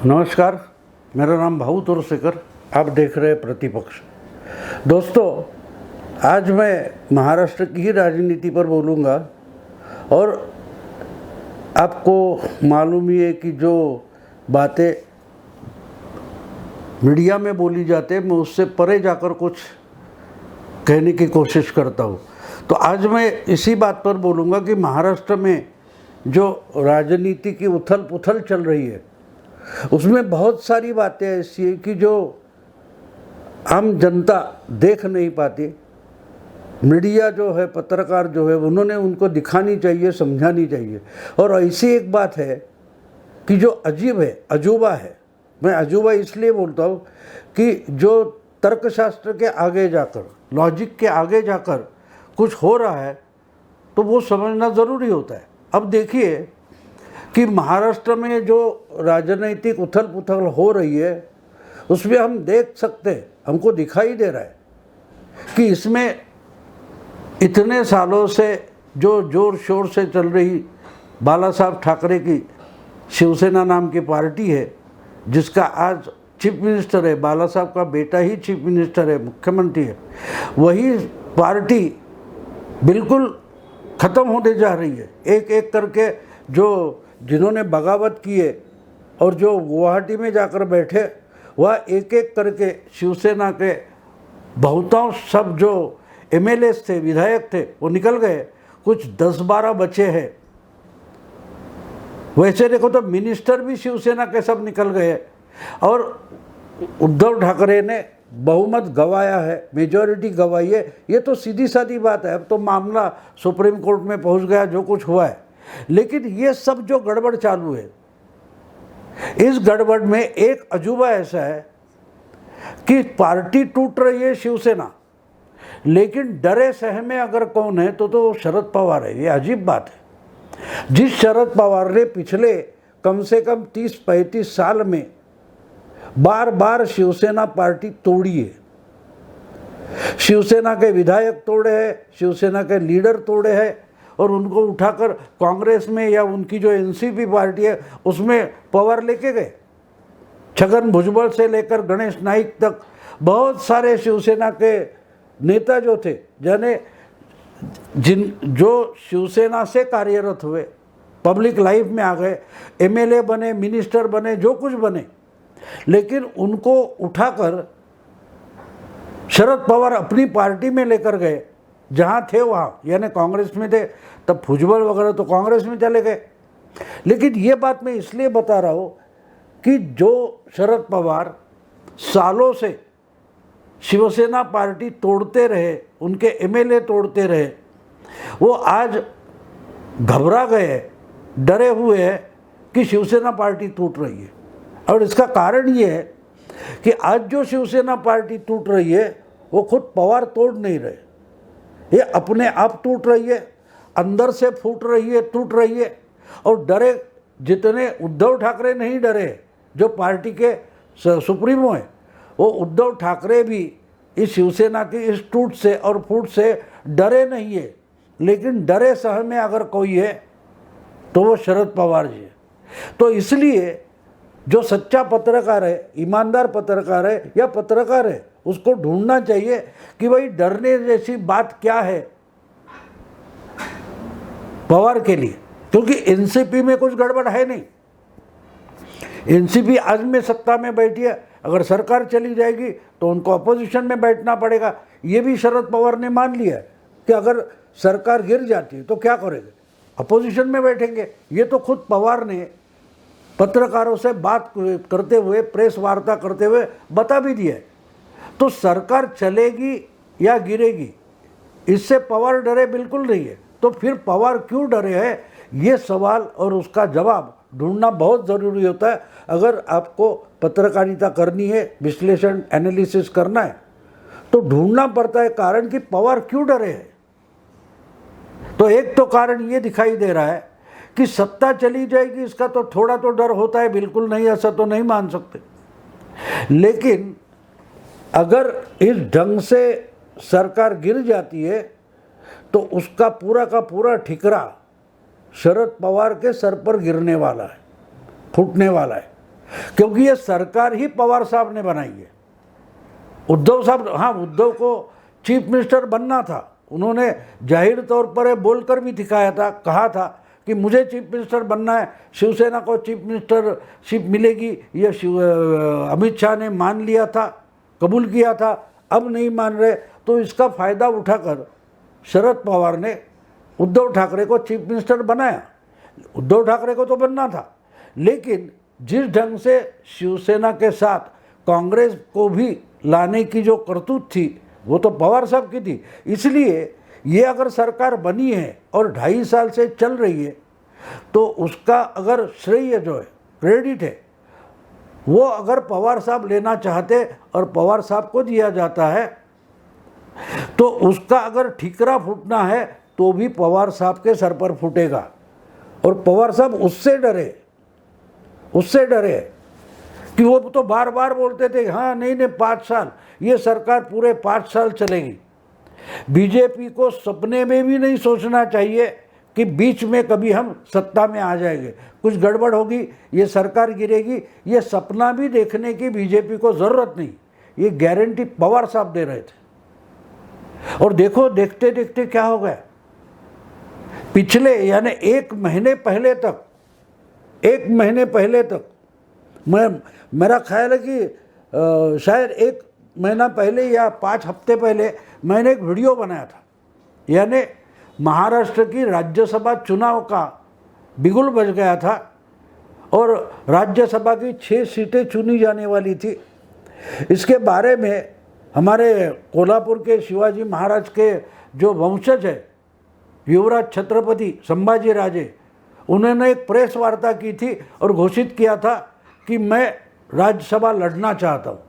नमस्कार, मेरा नाम भाऊ तोरसेकर। आप देख रहे हैं प्रतिपक्ष। दोस्तों, आज मैं महाराष्ट्र की ही राजनीति पर बोलूँगा और आपको मालूम ही है कि जो बातें मीडिया में बोली जाती है, मैं उससे परे जाकर कुछ कहने की कोशिश करता हूँ। तो आज मैं इसी बात पर बोलूँगा कि महाराष्ट्र में जो राजनीति की उथल पुथल चल रही है, उसमें बहुत सारी बातें ऐसी हैं कि जो आम जनता देख नहीं पाती। मीडिया जो है, पत्रकार जो है, उन्होंने उनको दिखानी चाहिए, समझानी चाहिए। और ऐसी एक बात है कि जो अजीब है, अजूबा है। मैं अजूबा इसलिए बोलता हूँ कि जो तर्कशास्त्र के आगे जाकर, लॉजिक के आगे जाकर कुछ हो रहा है तो वो समझना ज़रूरी होता है। अब देखिए कि महाराष्ट्र में जो राजनीतिक उथल पुथल हो रही है, उसमें हम देख सकते हैं, हमको दिखाई दे रहा है कि इसमें इतने सालों से जो जोर शोर से चल रही बाला साहब ठाकरे की शिवसेना नाम की पार्टी है, जिसका आज चीफ मिनिस्टर है, बाला साहब का बेटा ही चीफ मिनिस्टर है, मुख्यमंत्री है, वही पार्टी बिल्कुल ख़त्म होने जा रही है। एक एक करके जो जिन्होंने बगावत की है और जो गुवाहाटी में जाकर बैठे, वह एक एक करके शिवसेना के बहुतांश सब जो एमएलए थे, विधायक थे, वो निकल गए। कुछ 10-12 बचे हैं। वैसे देखो तो मिनिस्टर भी शिवसेना के सब निकल गए और उद्धव ठाकरे ने बहुमत गंवाया है, मेजॉरिटी गंवाई है। ये तो सीधी सादी बात है। अब तो मामला सुप्रीम कोर्ट में पहुंच गया, जो कुछ हुआ है। लेकिन ये सब जो गड़बड़ चालू है, इस गड़बड़ में एक अजूबा ऐसा है कि पार्टी टूट रही है शिवसेना, लेकिन डरे सहमे अगर कौन है तो शरद पवार है। ये अजीब बात है। जिस शरद पवार ने पिछले कम से कम 30-35 साल में बार बार शिवसेना पार्टी तोड़ी है, शिवसेना के विधायक तोड़े हैं, शिवसेना के लीडर तोड़े हैं और उनको उठाकर कांग्रेस में या उनकी जो एनसीपी पार्टी है उसमें पावर लेके गए। छगन भुजबल से लेकर गणेश नाइक तक बहुत सारे शिवसेना के नेता जो थे, जो शिवसेना से कार्यरत हुए, पब्लिक लाइफ में आ गए, एमएलए बने, मिनिस्टर बने, जो कुछ बने, लेकिन उनको उठाकर शरद पवार अपनी पार्टी में लेकर गए। जहाँ थे वहाँ, यानी कांग्रेस में थे तब भुजबल वगैरह तो कांग्रेस में चले गए। लेकिन ये बात मैं इसलिए बता रहा हूँ कि जो शरद पवार सालों से शिवसेना पार्टी तोड़ते रहे, उनके एमएलए तोड़ते रहे, वो आज घबरा गए, डरे हुए हैं कि शिवसेना पार्टी टूट रही है। और इसका कारण ये है कि आज जो शिवसेना पार्टी टूट रही है, वो खुद पवार तोड़ नहीं रहे, ये अपने आप टूट रही है, अंदर से फूट रही है, टूट रही है। और डरे जितने उद्धव ठाकरे नहीं डरे, जो पार्टी के सुप्रीमो हैं, वो उद्धव ठाकरे भी इस शिवसेना की इस टूट से और फूट से डरे नहीं है। लेकिन डरे सहमे अगर कोई है तो वो शरद पवार जी है। तो इसलिए जो सच्चा पत्रकार है, ईमानदार पत्रकार है या पत्रकार है, उसको ढूंढना चाहिए कि भाई डरने जैसी बात क्या है पवार के लिए, क्योंकि एनसीपी में कुछ गड़बड़ है नहीं। एनसीपी आज में सत्ता में बैठी है, अगर सरकार चली जाएगी तो उनको अपोजिशन में बैठना पड़ेगा। ये भी शरद पवार ने मान लिया कि अगर सरकार गिर जाती है तो क्या करेंगे, अपोजिशन में बैठेंगे। ये तो खुद पवार ने पत्रकारों से बात करते हुए, प्रेस वार्ता करते हुए बता भी दिया है। तो सरकार चलेगी या गिरेगी, इससे पवार डरे बिल्कुल नहीं है। तो फिर पवार क्यों डरे हैं, ये सवाल और उसका जवाब ढूंढना बहुत ज़रूरी होता है। अगर आपको पत्रकारिता करनी है, विश्लेषण एनालिसिस करना है, तो ढूंढना पड़ता है कारण कि पवार क्यों डरे हैं। तो एक तो कारण ये दिखाई दे रहा है कि सत्ता चली जाएगी, इसका तो थोड़ा तो डर होता है, बिल्कुल नहीं ऐसा तो नहीं मान सकते। लेकिन अगर इस ढंग से सरकार गिर जाती है तो उसका पूरा का पूरा ठिकरा शरद पवार के सर पर गिरने वाला है, फूटने वाला है। क्योंकि ये सरकार ही पवार साहब ने बनाई है। उद्धव साहब, हाँ, उद्धव को चीफ मिनिस्टर बनना था, उन्होंने जाहिर तौर पर ये बोलकर भी दिखाया था, कहा था कि मुझे चीफ मिनिस्टर बनना है, शिवसेना को चीफ मिनिस्टरशिप मिलेगी। ये अमित शाह ने मान लिया था, कबूल किया था, अब नहीं मान रहे। तो इसका फ़ायदा उठाकर शरद पवार ने उद्धव ठाकरे को चीफ मिनिस्टर बनाया। उद्धव ठाकरे को तो बनना था, लेकिन जिस ढंग से शिवसेना के साथ कांग्रेस को भी लाने की जो करतूत थी वो तो पवार साहब की थी। इसलिए ये अगर सरकार बनी है और 2.5 साल से चल रही है, तो उसका अगर श्रेय जो है, क्रेडिट है, वो अगर पवार साहब लेना चाहते और पवार साहब को दिया जाता है, तो उसका अगर ठीकरा फूटना है तो भी पवार साहब के सर पर फूटेगा। और पवार साहब उससे डरे कि वो तो बार बार बोलते थे, हाँ नहीं 5 साल, ये सरकार पूरे 5 साल चलेगी। बीजेपी को सपने में भी नहीं सोचना चाहिए कि बीच में कभी हम सत्ता में आ जाएंगे, कुछ गड़बड़ होगी, ये सरकार गिरेगी, ये सपना भी देखने की बीजेपी को ज़रूरत नहीं। ये गारंटी पवार साहब दे रहे थे। और देखो, देखते देखते क्या हो गया, पिछले यानी 1 महीने पहले तक मेरा ख्याल है कि शायद 1 महीना पहले या 5 हफ्ते पहले मैंने एक वीडियो बनाया था, यानी महाराष्ट्र की राज्यसभा चुनाव का बिगुल बज गया था और राज्यसभा की 6 सीटें चुनी जाने वाली थी। इसके बारे में हमारे कोल्हापुर के शिवाजी महाराज के जो वंशज है, युवराज छत्रपति संभाजी राजे, उन्होंने एक प्रेस वार्ता की थी और घोषित किया था कि मैं राज्यसभा लड़ना चाहता हूँ।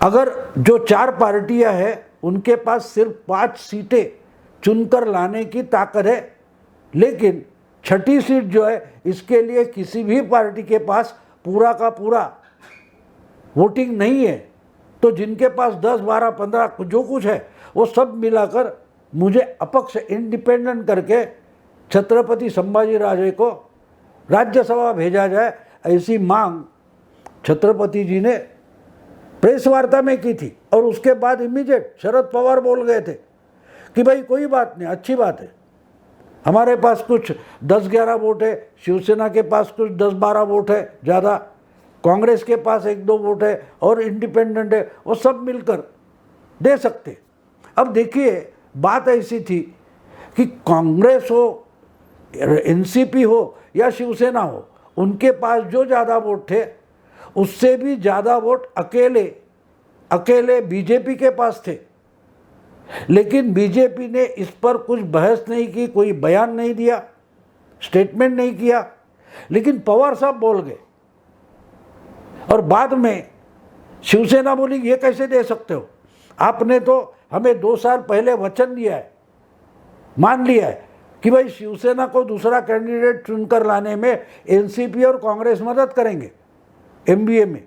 अगर जो 4 पार्टियां हैं उनके पास सिर्फ 5 सीटें चुनकर लाने की ताकत है, लेकिन 6ठी सीट जो है इसके लिए किसी भी पार्टी के पास पूरा का पूरा वोटिंग नहीं है। तो जिनके पास 10, 12, 15 जो कुछ है वो सब मिलाकर मुझे अपक्ष इंडिपेंडेंट करके छत्रपति संभाजी राजे को राज्यसभा भेजा जाए, ऐसी मांग छत्रपति जी ने प्रेस वार्ता में की थी। और उसके बाद इमीडिएट शरद पवार बोल गए थे कि भाई कोई बात नहीं, अच्छी बात है, हमारे पास कुछ 10-11 वोट है, शिवसेना के पास कुछ 10-12 वोट है ज़्यादा, कांग्रेस के पास 1-2 वोट है और इंडिपेंडेंट है, वो सब मिलकर दे सकते। अब देखिए, बात ऐसी थी कि कांग्रेस हो, एनसीपी हो या शिवसेना हो, उनके पास जो ज़्यादा वोट थे उससे भी ज़्यादा वोट अकेले बीजेपी के पास थे। लेकिन बीजेपी ने इस पर कुछ बहस नहीं की, कोई बयान नहीं दिया, स्टेटमेंट नहीं किया, लेकिन पवार साहब बोल गए। और बाद में शिवसेना बोली, ये कैसे दे सकते हो, आपने तो हमें 2 साल पहले वचन दिया है, मान लिया है कि भाई शिवसेना को दूसरा कैंडिडेट चुनकर लाने में एनसीपी और कांग्रेस मदद करेंगे एमबीए में।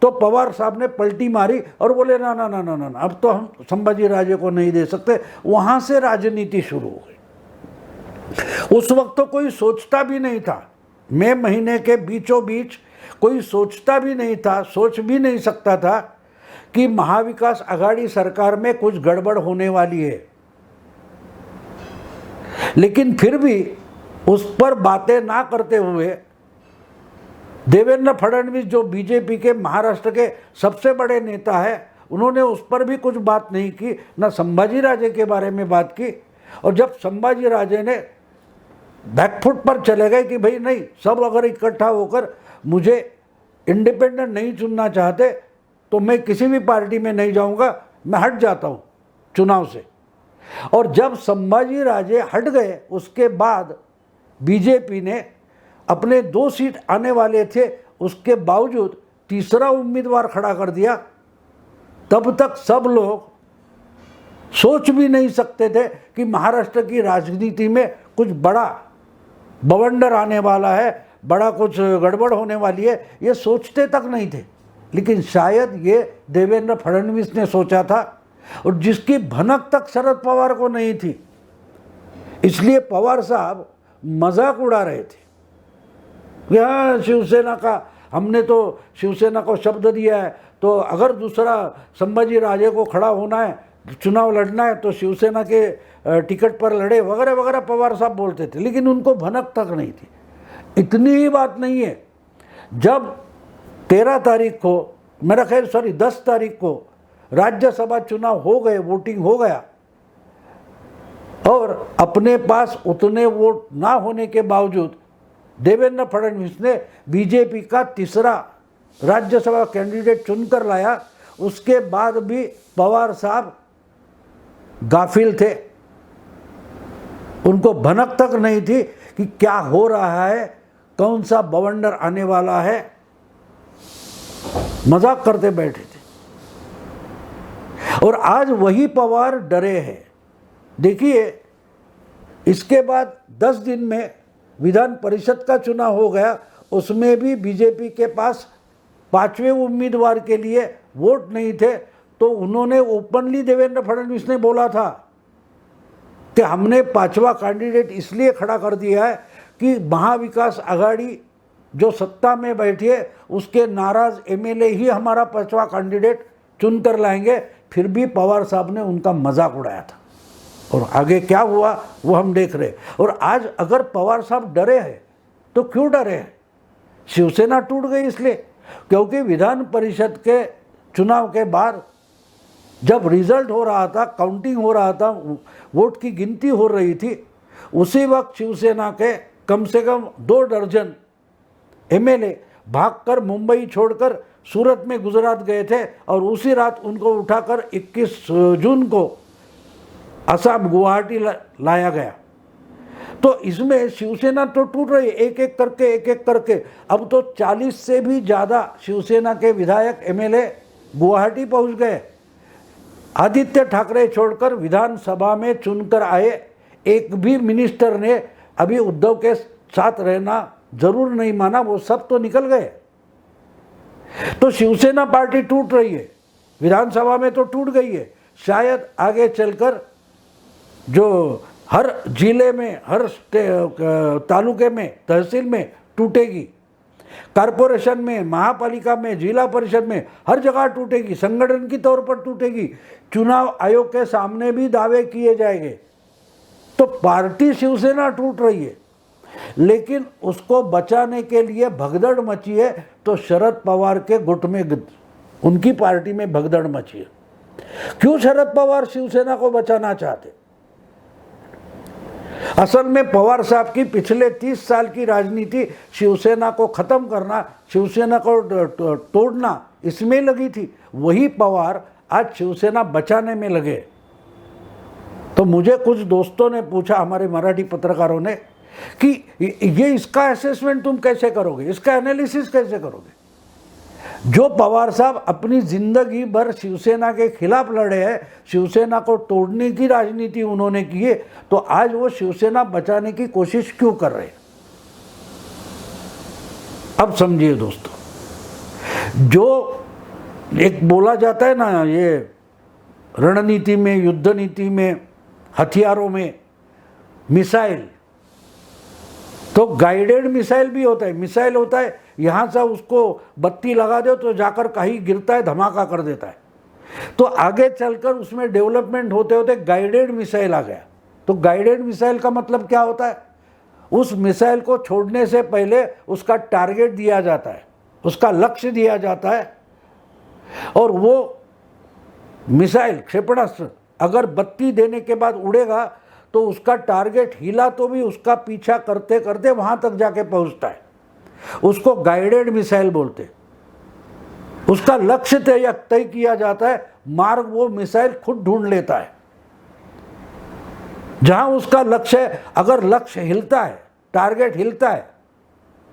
तो पवार साहब ने पलटी मारी और बोले ना, अब तो हम संभाजी राजे को नहीं दे सकते। वहाँ से राजनीति शुरू हो गई। उस वक्त तो कोई सोचता भी नहीं था, मई महीने के बीचों बीच कोई सोचता भी नहीं था, सोच भी नहीं सकता था कि महाविकास आघाड़ी सरकार में कुछ गड़बड़ होने वाली है। लेकिन फिर भी उस पर बातें ना करते हुए देवेंद्र फडणवीस, जो बीजेपी के महाराष्ट्र के सबसे बड़े नेता है, उन्होंने उस पर भी कुछ बात नहीं की, ना संभाजी राजे के बारे में बात की। और जब संभाजी राजे ने बैकफुट पर चले गए कि भाई नहीं, सब अगर इकट्ठा होकर मुझे इंडिपेंडेंट नहीं चुनना चाहते तो मैं किसी भी पार्टी में नहीं जाऊंगा, मैं हट जाता हूं चुनाव से। और जब संभाजी राजे हट गए, उसके बाद बीजेपी ने अपने 2 सीट आने वाले थे, उसके बावजूद तीसरा उम्मीदवार खड़ा कर दिया। तब तक सब लोग सोच भी नहीं सकते थे कि महाराष्ट्र की राजनीति में कुछ बड़ा बवंडर आने वाला है, बड़ा कुछ गड़बड़ होने वाली है, ये सोचते तक नहीं थे। लेकिन शायद ये देवेंद्र फडणवीस ने सोचा था, और जिसकी भनक तक शरद पवार को नहीं थी। इसलिए पवार साहब मजाक उड़ा रहे थे, यहाँ शिवसेना का हमने तो शिवसेना को शब्द दिया है, तो अगर दूसरा संभाजी राजे को खड़ा होना है, चुनाव लड़ना है तो शिवसेना के टिकट पर लड़े वगैरह वगैरह पवार साहब बोलते थे, लेकिन उनको भनक तक नहीं थी। इतनी ही बात नहीं है, जब 13 तारीख को, मेरा ख्याल 10 तारीख को राज्यसभा चुनाव हो गए, वोटिंग हो गया, और अपने पास उतने वोट ना होने के बावजूद देवेंद्र फडणवीस ने बीजेपी का तीसरा राज्यसभा कैंडिडेट चुनकर लाया। उसके बाद भी पवार साहब गाफिल थे, उनको भनक तक नहीं थी कि क्या हो रहा है, कौन सा बवंडर आने वाला है, मजाक करते बैठे थे। और आज वही पवार डरे हैं। देखिए, इसके बाद 10 दिन में विधान परिषद का चुनाव हो गया, उसमें भी बीजेपी के पास 5वें उम्मीदवार के लिए वोट नहीं थे, तो उन्होंने ओपनली देवेंद्र फडणवीस ने बोला था कि हमने 5वां कैंडिडेट इसलिए खड़ा कर दिया है कि महाविकास आघाड़ी जो सत्ता में बैठी है उसके नाराज एमएलए ही हमारा 5वां कैंडिडेट चुनकर लाएंगे। फिर भी पवार साहब ने उनका मजाक उड़ाया था, और आगे क्या हुआ वो हम देख रहे। और आज अगर पवार साहब डरे हैं तो क्यों डरे हैं? शिवसेना टूट गई इसलिए, क्योंकि विधान परिषद के चुनाव के बाद जब रिजल्ट हो रहा था, काउंटिंग हो रहा था, वोट की गिनती हो रही थी, उसी वक्त शिवसेना के कम से कम 2 दर्जन एमएलए भागकर मुंबई छोड़कर सूरत में गुजरात गए थे, और उसी रात उनको उठाकर 21 जून को असम गुवाहाटी लाया गया। तो इसमें शिवसेना तो टूट रही है, एक एक करके। अब तो 40 से भी ज़्यादा शिवसेना के विधायक एमएलए गुवाहाटी पहुंच गए। आदित्य ठाकरे छोड़कर विधानसभा में चुनकर आए एक भी मिनिस्टर ने अभी उद्धव के साथ रहना जरूर नहीं माना, वो सब तो निकल गए। तो शिवसेना पार्टी टूट रही है, विधानसभा में तो टूट गई है, शायद आगे चलकर जो हर जिले में, हर तालुके में, तहसील में टूटेगी, कारपोरेशन में, महापालिका में, जिला परिषद में, हर जगह टूटेगी, संगठन की तौर पर टूटेगी। चुनाव आयोग के सामने भी दावे किए जाएंगे। तो पार्टी शिवसेना टूट रही है, लेकिन उसको बचाने के लिए भगदड़ मची है। तो शरद पवार के गुट में, उनकी पार्टी में भगदड़ मची है। क्यों शरद पवार शिवसेना को बचाना चाहते? असल में पवार साहब की पिछले 30 साल की राजनीति शिवसेना को खत्म करना, शिवसेना को तोड़ना, इसमें लगी थी। वही पवार आज शिवसेना बचाने में लगे। तो मुझे कुछ दोस्तों ने पूछा, हमारे मराठी पत्रकारों ने, कि ये इसका असेसमेंट तुम कैसे करोगे, इसका एनालिसिस कैसे करोगे? जो पवार साहब अपनी जिंदगी भर शिवसेना के खिलाफ लड़े हैं, शिवसेना को तोड़ने की राजनीति उन्होंने की है, तो आज वो शिवसेना बचाने की कोशिश क्यों कर रहे हैं? अब समझिए दोस्तों, जो एक बोला जाता है ना, ये रणनीति में, युद्ध नीति में, हथियारों में, मिसाइल, तो गाइडेड मिसाइल भी होता है। मिसाइल होता है, यहाँ से उसको बत्ती लगा दो तो जाकर कहीं गिरता है, धमाका कर देता है। तो आगे चलकर उसमें डेवलपमेंट होते होते गाइडेड मिसाइल आ गया। तो गाइडेड मिसाइल का मतलब क्या होता है? उस मिसाइल को छोड़ने से पहले उसका टारगेट दिया जाता है, उसका लक्ष्य दिया जाता है, और वो मिसाइल, क्षेपणास्त्र अगर बत्ती देने के बाद उड़ेगा तो उसका टारगेट हिला तो भी उसका पीछा करते करते वहां तक जाके पहुंचता है। उसको गाइडेड मिसाइल बोलते। उसका लक्ष्य तय किया जाता है, मार्ग वो मिसाइल खुद ढूंढ लेता है जहां उसका लक्ष्य है। अगर लक्ष्य हिलता है, टारगेट हिलता है,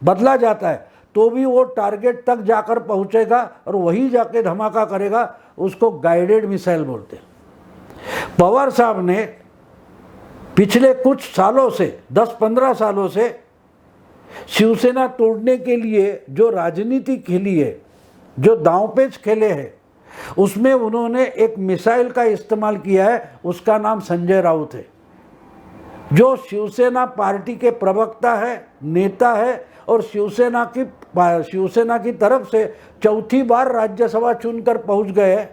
बदला जाता है, तो भी वो टारगेट तक जाकर पहुंचेगा और वहीं जाके धमाका करेगा। उसको गाइडेड मिसाइल बोलते। पवार साहब ने पिछले कुछ सालों से, 10-15 सालों से शिवसेना तोड़ने के लिए जो राजनीति खेली है, जो दांवपेच खेले हैं, उसमें उन्होंने एक मिसाइल का इस्तेमाल किया है। उसका नाम संजय राउत है, जो शिवसेना पार्टी के प्रवक्ता है, नेता है, और शिवसेना की शिवसेना की तरफ से चौथी बार राज्यसभा चुनकर पहुंच गए।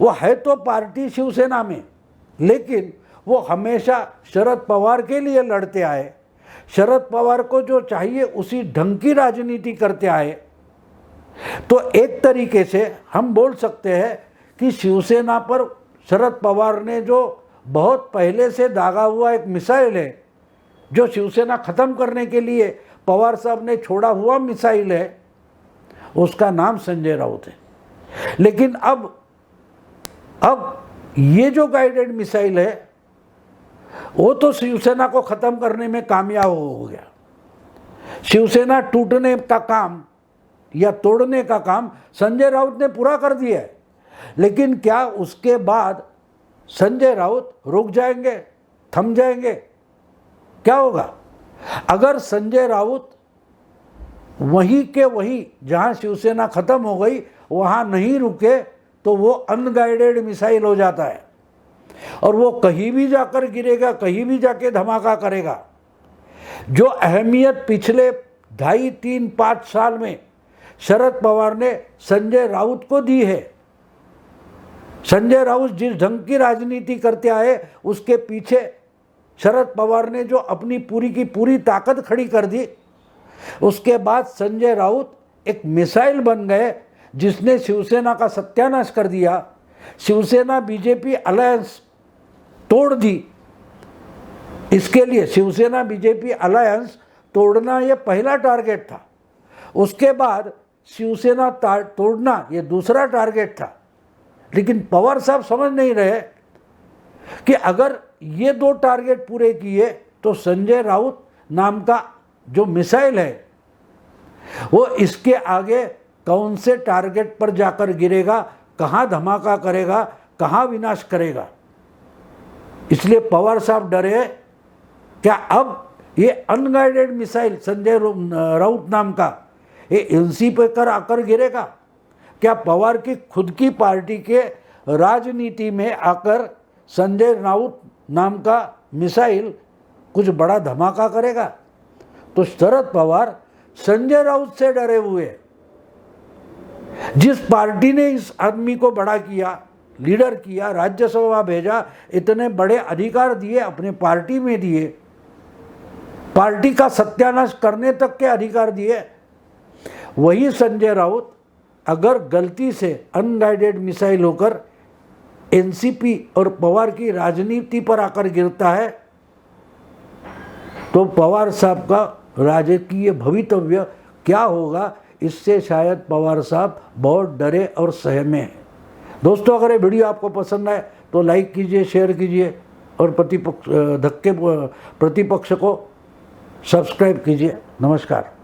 वो है तो पार्टी शिवसेना में, लेकिन वो हमेशा शरद पवार के लिए लड़ते आए, शरद पवार को जो चाहिए उसी ढंग की राजनीति करते आए। तो एक तरीके से हम बोल सकते हैं कि शिवसेना पर शरद पवार ने जो बहुत पहले से दागा हुआ एक मिसाइल है, जो शिवसेना खत्म करने के लिए पवार साहब ने छोड़ा हुआ मिसाइल है, उसका नाम संजय राउत है। लेकिन अब ये जो गाइडेड मिसाइल है वो तो शिवसेना को खत्म करने में कामयाब हो गया। शिवसेना टूटने का काम या तोड़ने का काम संजय राउत ने पूरा कर दिया है। लेकिन क्या उसके बाद संजय राउत रुक जाएंगे, थम जाएंगे? क्या होगा अगर संजय राउत वहीं के वहीं जहां शिवसेना खत्म हो गई वहां नहीं रुके तो वो अनगाइडेड मिसाइल हो जाता है और वो कहीं भी जाकर गिरेगा, कहीं भी जाके धमाका करेगा। जो अहमियत पिछले 2.5, 3, 5 साल में शरद पवार ने संजय राउत को दी है, संजय राउत जिस ढंग की राजनीति करते आए उसके पीछे शरद पवार ने जो अपनी पूरी की पूरी ताकत खड़ी कर दी, उसके बाद संजय राउत एक मिसाइल बन गए जिसने शिवसेना का सत्यानाश कर दिया। शिवसेना बीजेपी अलायंस तोड़ दी। इसके लिए शिवसेना बीजेपी अलायंस तोड़ना ये पहला टारगेट था, उसके बाद शिवसेना तोड़ना ये दूसरा टारगेट था। लेकिन पवार साहब समझ नहीं रहे कि अगर ये 2 टारगेट पूरे किए तो संजय राउत नाम का जो मिसाइल है वो इसके आगे कौन से टारगेट पर जाकर गिरेगा, कहाँ धमाका करेगा, कहाँ विनाश करेगा। इसलिए पवार साहब डरे क्या अब ये अनगाइडेड मिसाइल संजय राउत नाम का ये एनसी पे कर आकर गिरेगा? क्या पवार की खुद की पार्टी के राजनीति में आकर संजय राउत नाम का मिसाइल कुछ बड़ा धमाका करेगा? तो शरद पवार संजय राउत से डरे हुए। जिस पार्टी ने इस आदमी को बड़ा किया, लीडर किया, राज्यसभा भेजा, इतने बड़े अधिकार दिए, अपने पार्टी में दिए, पार्टी का सत्यानाश करने तक के अधिकार दिए, वही संजय राउत अगर गलती से अनगाइडेड मिसाइल होकर एनसीपी और पवार की राजनीति पर आकर गिरता है तो पवार साहब का राजकीय भवितव्य क्या होगा, इससे शायद पवार साहब बहुत डरे और सहमे हैं। दोस्तों, अगर ये वीडियो आपको पसंद आए तो लाइक कीजिए, शेयर कीजिए और प्रतिपक्ष को सब्सक्राइब कीजिए। नमस्कार।